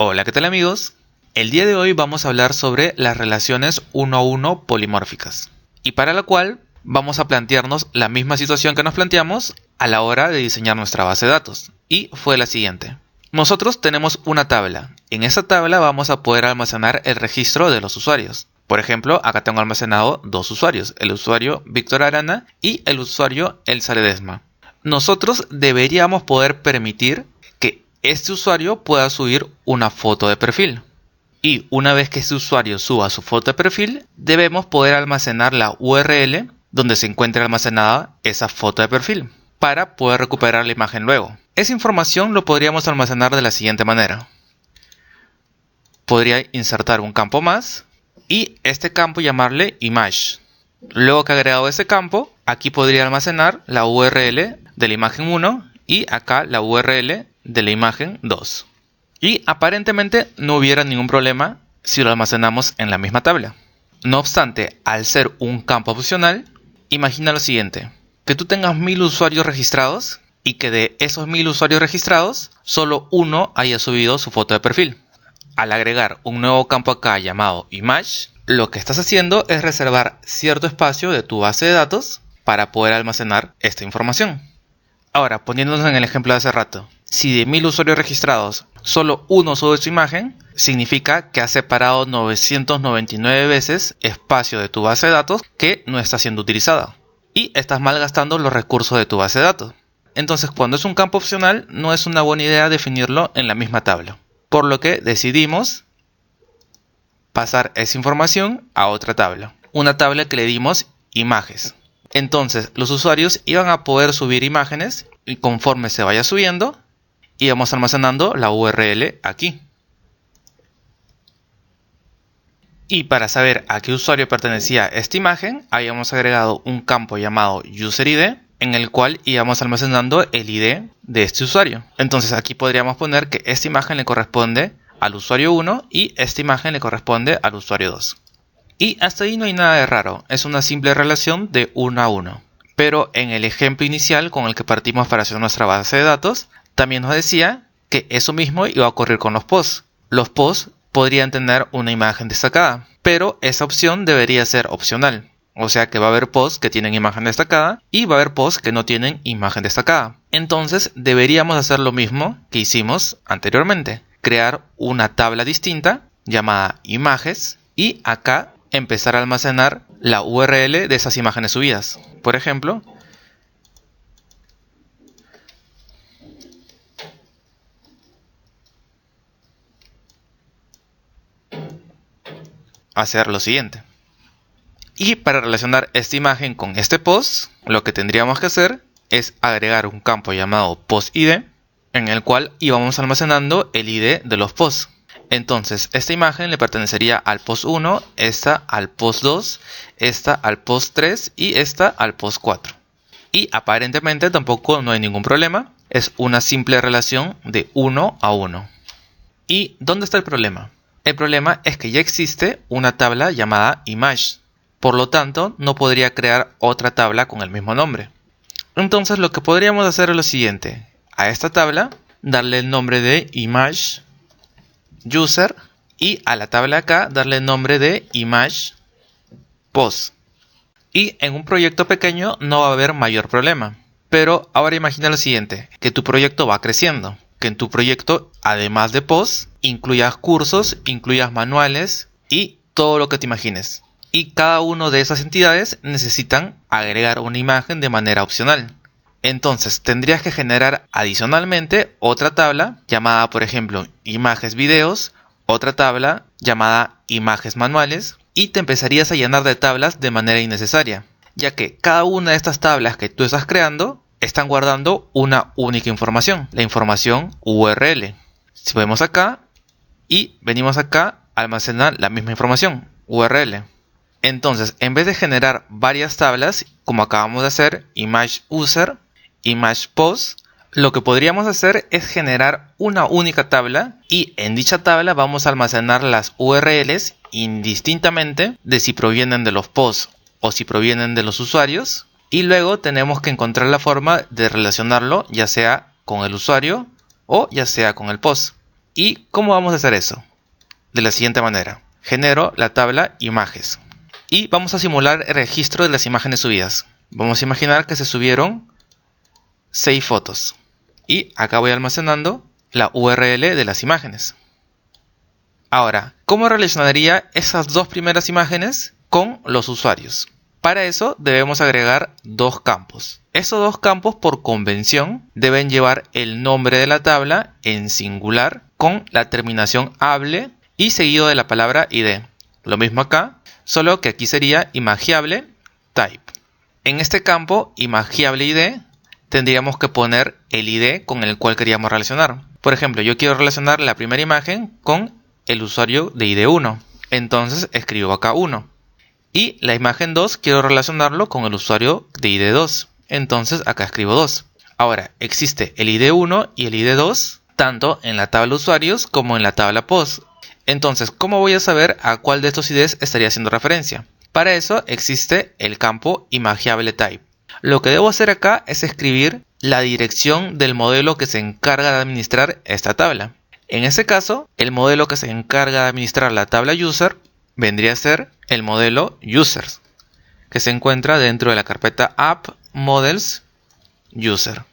Hola, ¿qué tal amigos? El día de hoy vamos a hablar sobre las relaciones 1 a 1 polimórficas, y para lo cual vamos a plantearnos la misma situación que nos planteamos a la hora de diseñar nuestra base de datos, y fue la siguiente. Nosotros tenemos una tabla. En esa tabla vamos a poder almacenar el registro de los usuarios. Por ejemplo, acá tengo almacenado dos usuarios, el usuario Víctor Arana y el usuario Elsa Ledesma. Nosotros deberíamos poder permitir que este usuario pueda subir una foto de perfil. Y una vez que este usuario suba su foto de perfil, debemos poder almacenar la URL donde se encuentre almacenada esa foto de perfil para poder recuperar la imagen luego. Esa información lo podríamos almacenar de la siguiente manera. Podría insertar un campo más y este campo llamarle image. Luego que he agregado ese campo, aquí podría almacenar la URL de la imagen 1 y acá la URL de la imagen 2. Y aparentemente no hubiera ningún problema si lo almacenamos en la misma tabla. No obstante, al ser un campo opcional, imagina lo siguiente: que tú tengas 1000 usuarios registrados y que de esos 1000 usuarios registrados, solo uno haya subido su foto de perfil. Al agregar un nuevo campo acá llamado image, lo que estás haciendo es reservar cierto espacio de tu base de datos para poder almacenar esta información. Ahora, poniéndonos en el ejemplo de hace rato, si de 1000 usuarios registrados solo uno sube su imagen, significa que has separado 999 veces espacio de tu base de datos que no está siendo utilizada y estás malgastando los recursos de tu base de datos. Entonces, cuando es un campo opcional, no es una buena idea definirlo en la misma tabla, por lo que decidimos pasar esa información a otra tabla, una tabla que le dimos imágenes. Entonces los usuarios iban a poder subir imágenes y conforme se vaya subiendo, íbamos almacenando la URL aquí. Y para saber a qué usuario pertenecía esta imagen, habíamos agregado un campo llamado UserID, en el cual íbamos almacenando el ID de este usuario. Entonces aquí podríamos poner que esta imagen le corresponde al usuario 1 y esta imagen le corresponde al usuario 2. Y hasta ahí no hay nada de raro, es una simple relación de 1 a 1. Pero en el ejemplo inicial con el que partimos para hacer nuestra base de datos, también nos decía que eso mismo iba a ocurrir con los posts. Los posts podrían tener una imagen destacada, pero esa opción debería ser opcional. O sea que va a haber posts que tienen imagen destacada y va a haber posts que no tienen imagen destacada. Entonces deberíamos hacer lo mismo que hicimos anteriormente. Crear una tabla distinta llamada imágenes y acá empezar a almacenar la URL de esas imágenes subidas. Por ejemplo, hacer lo siguiente. Y para relacionar esta imagen con este post, lo que tendríamos que hacer es agregar un campo llamado postID, en el cual íbamos almacenando el ID de los posts. Entonces, esta imagen le pertenecería al post 1, esta al post 2, esta al post 3 y esta al post 4. Y aparentemente tampoco no hay ningún problema, es una simple relación de 1 a 1. ¿Y dónde está el problema? El problema es que ya existe una tabla llamada image, por lo tanto no podría crear otra tabla con el mismo nombre. Entonces lo que podríamos hacer es lo siguiente: a esta tabla darle el nombre de image user y a la tabla acá darle el nombre de image post. Y en un proyecto pequeño no va a haber mayor problema. Pero ahora imagina lo siguiente, que tu proyecto va creciendo, que en tu proyecto además de post incluyas cursos, incluyas manuales y todo lo que te imagines. Y cada una de esas entidades necesitan agregar una imagen de manera opcional. Entonces tendrías que generar adicionalmente otra tabla llamada, por ejemplo, imágenes videos, otra tabla llamada imágenes manuales, y te empezarías a llenar de tablas de manera innecesaria, ya que cada una de estas tablas que tú estás creando están guardando una única información, la información URL. Si vemos acá y venimos acá a almacenar la misma información, URL. Entonces, en vez de generar varias tablas, como acabamos de hacer, image user, image post, lo que podríamos hacer es generar una única tabla y en dicha tabla vamos a almacenar las URLs indistintamente de si provienen de los posts o si provienen de los usuarios, y luego tenemos que encontrar la forma de relacionarlo ya sea con el usuario o ya sea con el post. ¿Y cómo vamos a hacer eso? De la siguiente manera. Genero la tabla imágenes. Y vamos a simular el registro de las imágenes subidas. Vamos a imaginar que se subieron 6 fotos. Y acá voy almacenando la URL de las imágenes. Ahora, ¿cómo relacionaría esas 2 primeras imágenes con los usuarios? Para eso debemos agregar 2 campos. Esos 2 campos, por convención, deben llevar el nombre de la tabla en singular con la terminación able y seguido de la palabra ID. Lo mismo acá, solo que aquí sería imagiable type. En este campo imagiable ID tendríamos que poner el ID con el cual queríamos relacionar. Por ejemplo, yo quiero relacionar la primera imagen con el usuario de ID 1. Entonces escribo acá 1. Y la imagen 2 quiero relacionarlo con el usuario de ID 2. Entonces acá escribo 2. Ahora, existe el ID 1 y el ID 2 tanto en la tabla usuarios como en la tabla post. Entonces, ¿cómo voy a saber a cuál de estos IDs estaría haciendo referencia? Para eso existe el campo imagiable type. Lo que debo hacer acá es escribir la dirección del modelo que se encarga de administrar esta tabla. En este caso, el modelo que se encarga de administrar la tabla user vendría a ser el modelo users, que se encuentra dentro de la carpeta app models user.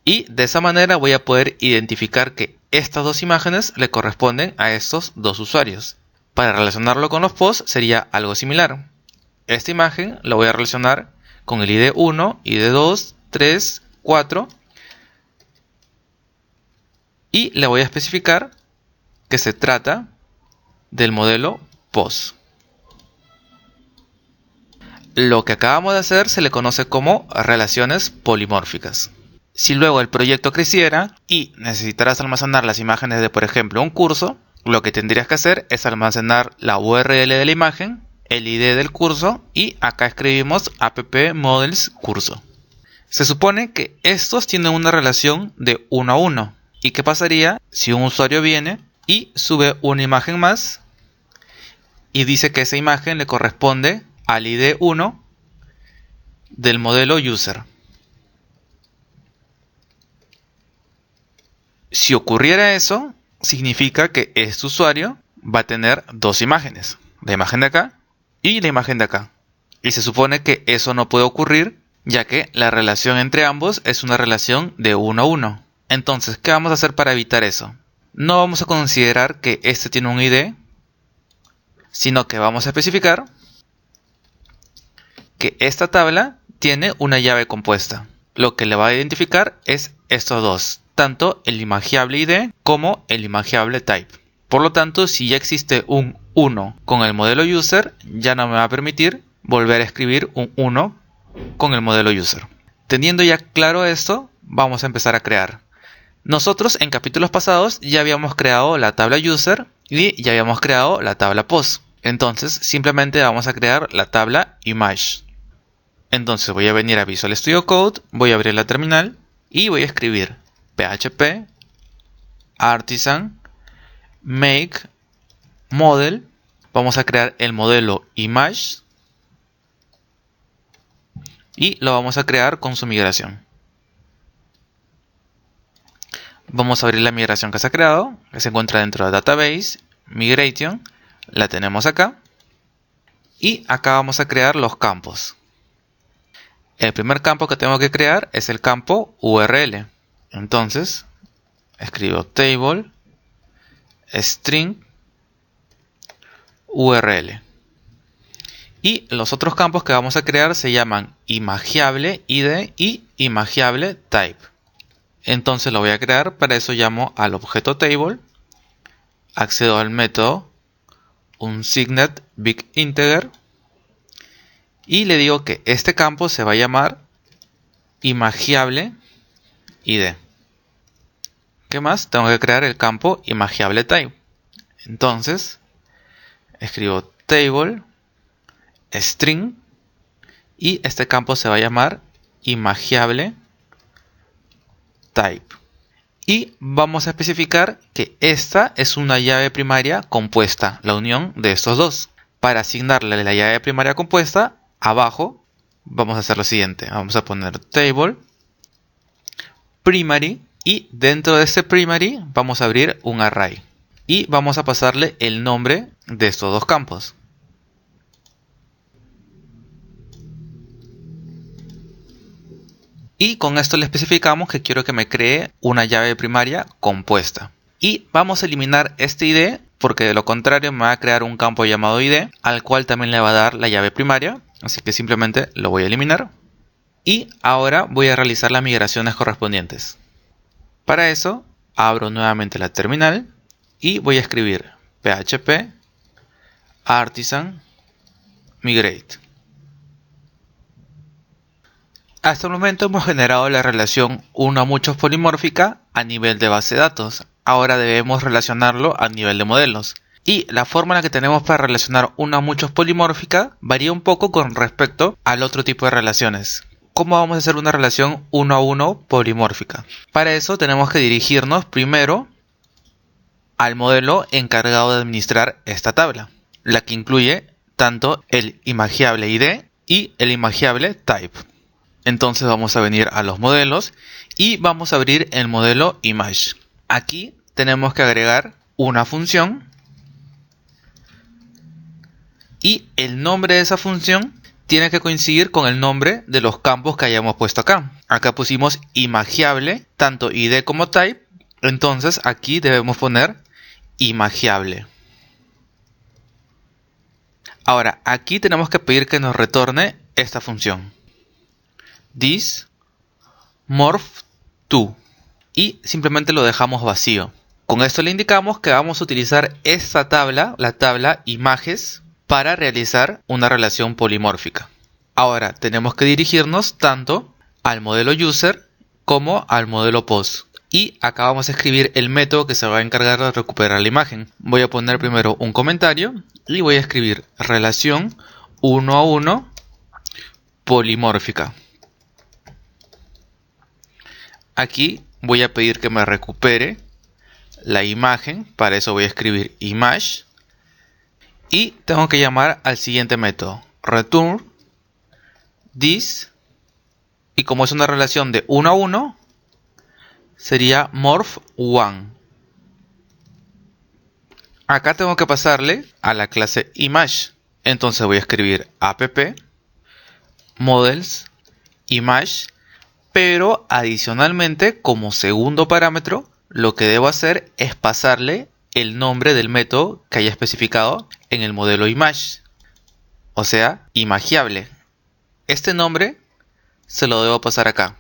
Y de esa manera voy a poder identificar que estas 2 imágenes le corresponden a estos 2 usuarios. Para relacionarlo con los posts sería algo similar. Esta imagen la voy a relacionar con el ID 1, ID 2, 3, 4 y le voy a especificar que se trata del modelo post. Lo que acabamos de hacer se le conoce como relaciones polimórficas. Si luego el proyecto creciera y necesitarás almacenar las imágenes de, por ejemplo, un curso, lo que tendrías que hacer es almacenar la URL de la imagen, el ID del curso y acá escribimos app models curso. Se supone que estos tienen una relación de 1 a 1. ¿Y qué pasaría si un usuario viene y sube una imagen más y dice que esa imagen le corresponde al ID 1 del modelo user? Si ocurriera eso, significa que este usuario va a tener 2 imágenes, la imagen de acá y la imagen de acá. Y se supone que eso no puede ocurrir, ya que la relación entre ambos es una relación de 1 a 1. Entonces, ¿qué vamos a hacer para evitar eso? No vamos a considerar que este tiene un ID, sino que vamos a especificar que esta tabla tiene una llave compuesta. Lo que le va a identificar es estos 2, tanto el imagiable ID como el imagiable type. Por lo tanto, si ya existe un 1 con el modelo user, ya no me va a permitir volver a escribir un 1 con el modelo user. Teniendo ya claro esto, vamos a empezar a crear. Nosotros en capítulos pasados ya habíamos creado la tabla user y ya habíamos creado la tabla post. Entonces simplemente vamos a crear la tabla image. Entonces voy a venir a Visual Studio Code, voy a abrir la terminal y voy a escribir php artisan make model. Vamos a crear el modelo image y lo vamos a crear con su migración. Vamos a abrir la migración que se ha creado, que se encuentra dentro de Database, Migration, la tenemos acá. Y acá vamos a crear los campos. El primer campo que tengo que crear es el campo URL. Entonces, escribo table, string, URL. Y los otros campos que vamos a crear se llaman imagiable ID y imagiable type. Entonces lo voy a crear, para eso llamo al objeto table, accedo al método unSignet big integer y le digo que este campo se va a llamar imagiable ID. ¿Qué más? Tengo que crear el campo imagiable type. Entonces escribo table string y este campo se va a llamar imagiable type. Y vamos a especificar que esta es una llave primaria compuesta, la unión de estos dos. Para asignarle la llave primaria compuesta, abajo vamos a hacer lo siguiente. Vamos a poner table primary Y dentro de este primary vamos a abrir un array. Y vamos a pasarle el nombre de estos dos campos. Y con esto le especificamos que quiero que me cree una llave primaria compuesta. Y vamos a eliminar este id, porque de lo contrario me va a crear un campo llamado id, al cual también le va a dar la llave primaria. Así que simplemente lo voy a eliminar. Y ahora voy a realizar las migraciones correspondientes. Para eso, abro nuevamente la terminal y voy a escribir php artisan migrate. Hasta el momento hemos generado la relación 1 a muchos polimórfica a nivel de base de datos. Ahora debemos relacionarlo a nivel de modelos. Y la forma en la que tenemos para relacionar 1 a muchos polimórfica varía un poco con respecto al otro tipo de relaciones. ¿Cómo vamos a hacer una relación 1 a 1 polimórfica? Para eso tenemos que dirigirnos primero al modelo encargado de administrar esta tabla, la que incluye tanto el imagiable id y el imagiable type. Entonces vamos a venir a los modelos y vamos a abrir el modelo image. Aquí tenemos que agregar una función y el nombre de esa función tiene que coincidir con el nombre de los campos que hayamos puesto acá. Acá pusimos imagiable, tanto id como type, entonces aquí debemos poner imagiable. Ahora, aquí tenemos que pedir que nos retorne esta función. This morph to. Y simplemente lo dejamos vacío. Con esto le indicamos que vamos a utilizar esta tabla, la tabla images, para realizar una relación polimórfica. Ahora tenemos que dirigirnos tanto al modelo user como al modelo post. Y acá vamos a escribir el método que se va a encargar de recuperar la imagen. Voy a poner primero un comentario y voy a escribir relación 1 a 1 polimórfica. Aquí voy a pedir que me recupere la imagen. Para eso voy a escribir image. Y tengo que llamar al siguiente método. Return this. Y como es una relación de 1 a 1, sería morph1. Acá tengo que pasarle a la clase image. Entonces voy a escribir app models image. Pero adicionalmente, como segundo parámetro, lo que debo hacer es pasarle el nombre del método que haya especificado en el modelo image. O sea, imagiable. Este nombre se lo debo pasar acá,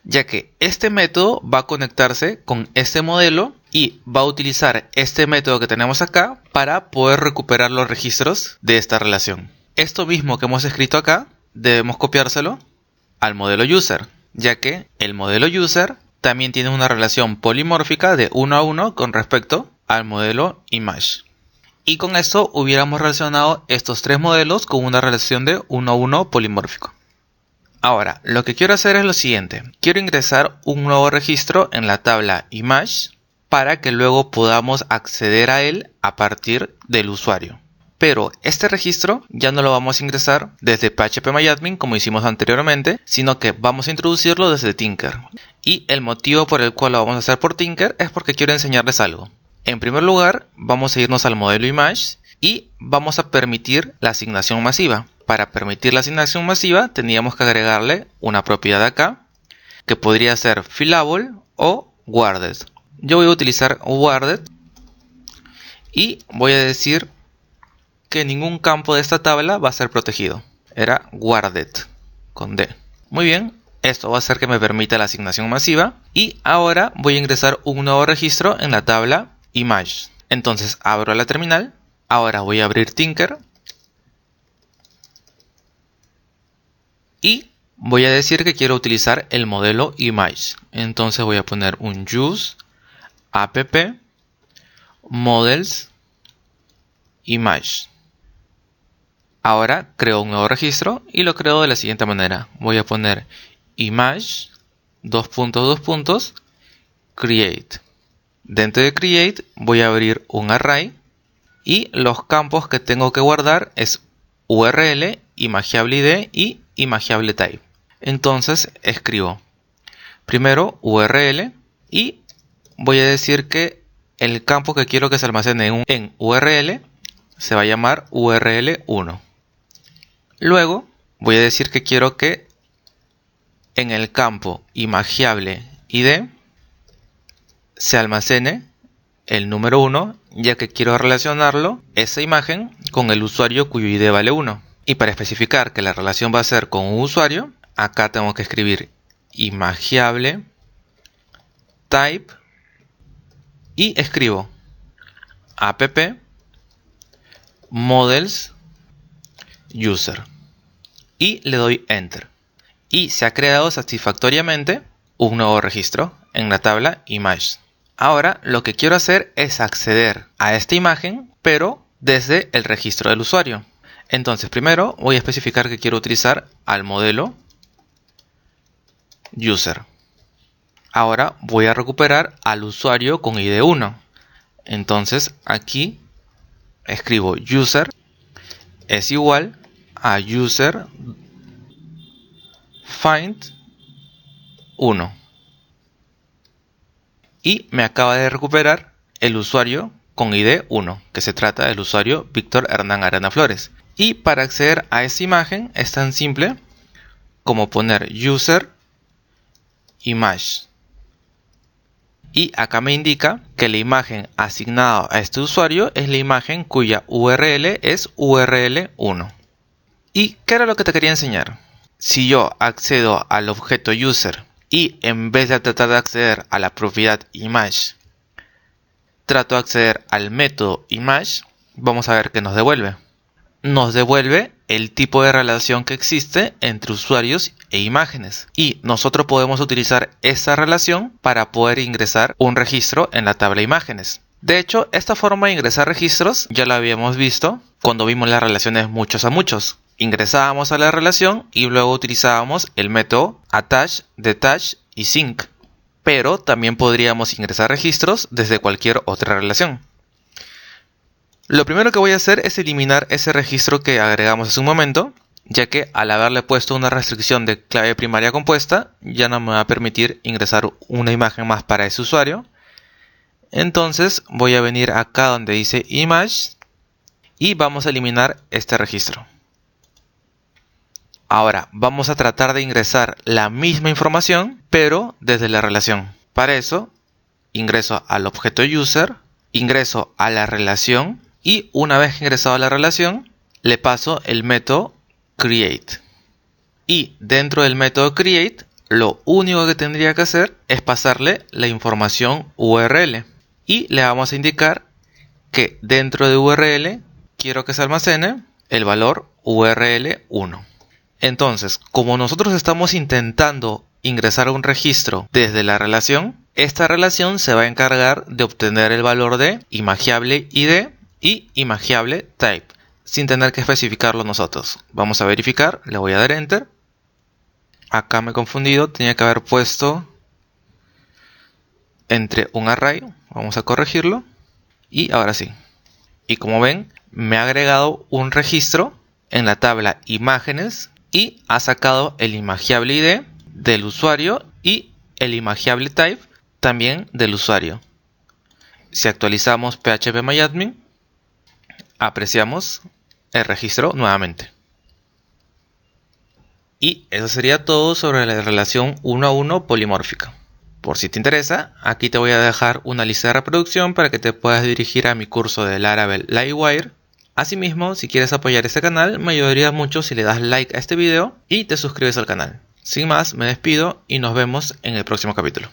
ya que este método va a conectarse con este modelo y va a utilizar este método que tenemos acá para poder recuperar los registros de esta relación. Esto mismo que hemos escrito acá, debemos copiárselo al modelo user, ya que el modelo user también tiene una relación polimórfica de 1 a 1 con respecto al modelo image. Y con esto hubiéramos relacionado estos tres modelos con una relación de 1 a 1 polimórfico. Ahora, lo que quiero hacer es lo siguiente. Quiero ingresar un nuevo registro en la tabla image para que luego podamos acceder a él a partir del usuario. Pero este registro ya no lo vamos a ingresar desde phpMyAdmin como hicimos anteriormente, sino que vamos a introducirlo desde Tinker. Y el motivo por el cual lo vamos a hacer por Tinker es porque quiero enseñarles algo. En primer lugar, vamos a irnos al modelo image y vamos a permitir la asignación masiva. Para permitir la asignación masiva tendríamos que agregarle una propiedad acá, que podría ser fillable o guarded. Yo voy a utilizar guarded y voy a decir que ningún campo de esta tabla va a ser protegido. Era guarded con D. Muy bien, esto va a hacer que me permita la asignación masiva. Y ahora voy a ingresar un nuevo registro en la tabla image. Entonces abro la terminal. Ahora voy a abrir Tinker. Y voy a decir que quiero utilizar el modelo image. Entonces voy a poner un use app models image. Ahora creo un nuevo registro y lo creo de la siguiente manera. Voy a poner image create. Dentro de create voy a abrir un array y los campos que tengo que guardar es URL, imagiable ID y imagiable type. Entonces escribo Primero URL y voy a decir que el campo que quiero que se almacene en URL se va a llamar URL1. Luego voy a decir que quiero que en el campo imagiable ID se almacene el número 1, ya que quiero relacionarlo, esa imagen, con el usuario cuyo ID vale 1. Y para especificar que la relación va a ser con un usuario, acá tengo que escribir imagiable type y escribo app models user y le doy enter. Y se ha creado satisfactoriamente un nuevo registro en la tabla image. Ahora lo que quiero hacer es acceder a esta imagen, pero desde el registro del usuario. Entonces primero voy a especificar que quiero utilizar al modelo user. Ahora voy a recuperar al usuario con ID 1. Entonces aquí escribo user es igual a user find 1. Y me acaba de recuperar el usuario con ID 1, que se trata del usuario Víctor Hernán Arana Flores. Y para acceder a esta imagen es tan simple como poner user image. Y acá me indica que la imagen asignada a este usuario es la imagen cuya URL es URL1. ¿Y qué era lo que te quería enseñar? Si yo accedo al objeto user y en vez de tratar de acceder a la propiedad image, trato de acceder al método image, vamos a ver qué nos devuelve. Nos devuelve el tipo de relación que existe entre usuarios e imágenes. Y nosotros podemos utilizar esa relación para poder ingresar un registro en la tabla imágenes. De hecho, esta forma de ingresar registros ya la habíamos visto cuando vimos las relaciones muchos a muchos. Ingresábamos a la relación y luego utilizábamos el método attach, detach y sync. Pero también podríamos ingresar registros desde cualquier otra relación. Lo primero que voy a hacer es eliminar ese registro que agregamos hace un momento, ya que al haberle puesto una restricción de clave primaria compuesta, ya no me va a permitir ingresar una imagen más para ese usuario. Entonces voy a venir acá donde dice image y vamos a eliminar este registro. Ahora vamos a tratar de ingresar la misma información, pero desde la relación. Para eso, ingreso al objeto user, ingreso a la relación y una vez ingresado a la relación, le paso el método create. Y dentro del método create, lo único que tendría que hacer es pasarle la información URL. Y le vamos a indicar que dentro de URL quiero que se almacene el valor URL1. Entonces, como nosotros estamos intentando ingresar un registro desde la relación, esta relación se va a encargar de obtener el valor de imagiable ID y imagiable type, sin tener que especificarlo nosotros. Vamos a verificar, le voy a dar enter. Acá me he confundido, tenía que haber puesto entre un array, vamos a corregirlo, y ahora sí. Y como ven, me ha agregado un registro en la tabla imágenes y ha sacado el imagiable ID del usuario y el imagiable type también del usuario. Si actualizamos phpMyAdmin, apreciamos el registro nuevamente. Y eso sería todo sobre la relación 1 a 1 polimórfica. Por si te interesa, aquí te voy a dejar una lista de reproducción para que te puedas dirigir a mi curso de Laravel Livewire. Asimismo, si quieres apoyar este canal, me ayudaría mucho si le das like a este video y te suscribes al canal. Sin más, me despido y nos vemos en el próximo capítulo.